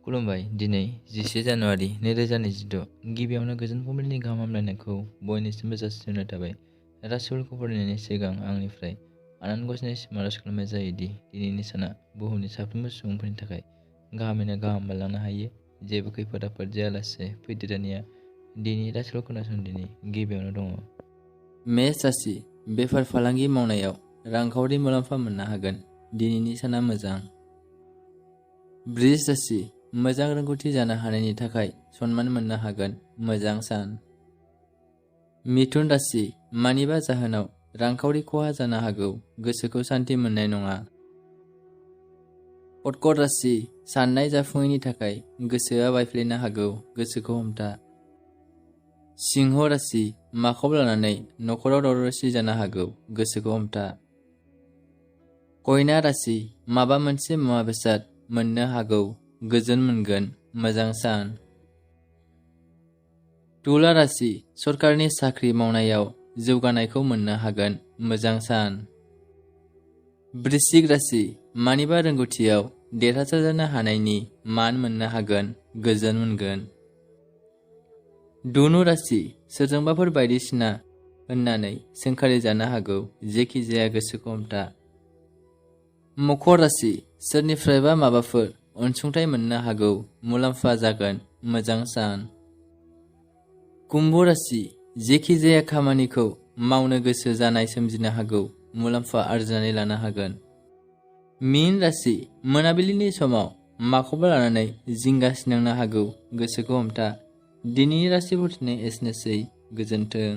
खुलुमबाय। दिनै 10 जानुवारि 2026 गिबियावनो गोजोन फुंबिलिनि गाहाम हामलायनायखौ बयनिसिमबो जासिहरनाय थाबाय। राशिफोरखौ फरायनायनि सिगां आंनिफ्राय आनान गसाइनिसिम आरज खालामनाय जायोदि दिनैनि साना बुहुमनि साफ्रोमबो सुबुंफोरनि थाखाय गाहामैनो गाहाम बारलांनो हायो। जेबो खैफोद आफोद जायालासे फैदो दानिया दिनैनि राशिखौ खोनासंदिनि गिबियावनो दङ। मेष राशि बेफार फालांगि मावनायाव रांखावरि मुलाम्फा मोननो हागोन। दिनैनि साना मोजां। बृष राशि मोजां रोंगौथि जानो हानायनि थाखाय सनमान मोननो हागोन। मोजां सान। मिथुन राशि मानिबा जाहोनाव रांखावरि खहा जानो हागौ। गोसोखौ सान्थि मोननाय नङा। कर्कट राशि साननाय जाफुङैनि थाखाय गोसोआ बायफ्लेनो हागौ। गोसोखौ हमथा। सिंह राशि माखौबा लानानै नखराव दावराव दावसि जानो हागौ। गोसोखौ हमथा। कन्या राशि माबा मोनसे मुवा बेसाद मोननो हागौ। गोजोन मोनगोन। मोजां सान। तुला राशि सरकारनि साख्रि मावनायाव जौगानायखौ मोननो हागोन। मोजां सान। वृश्चिक राशि मानिबा रोंगौथियाव देरहासार जानो हानायनि मान मोननो हागोन। गोजोन मोनगोन। धनु राशि सोरजोंबाफोर बायदिसिना होननानै सोंखारि जानो हागौ। जेखि जाया गोसोखौ हमथा। मकर राशि सोरनिफ्रायबा माबाफोर अनसुंथाइ मोननो हागौ। मुलाम्फा जागोन। मोजां सान। कुम्भ राशि जेखि जाया खामानिखौ मावनो गोसो जानाय सोमजिनो हागौ। मुलाम्फा आरजिनानै लानो हागोन। मीन राशि मोनाबिलिनि समाव माखौबा लानानै जिंगा सिनांनो हागौ। गोसोखौ हमथा। दिनैनि राशि बुथुमनाया एसेनोसै। गोजोन्थों।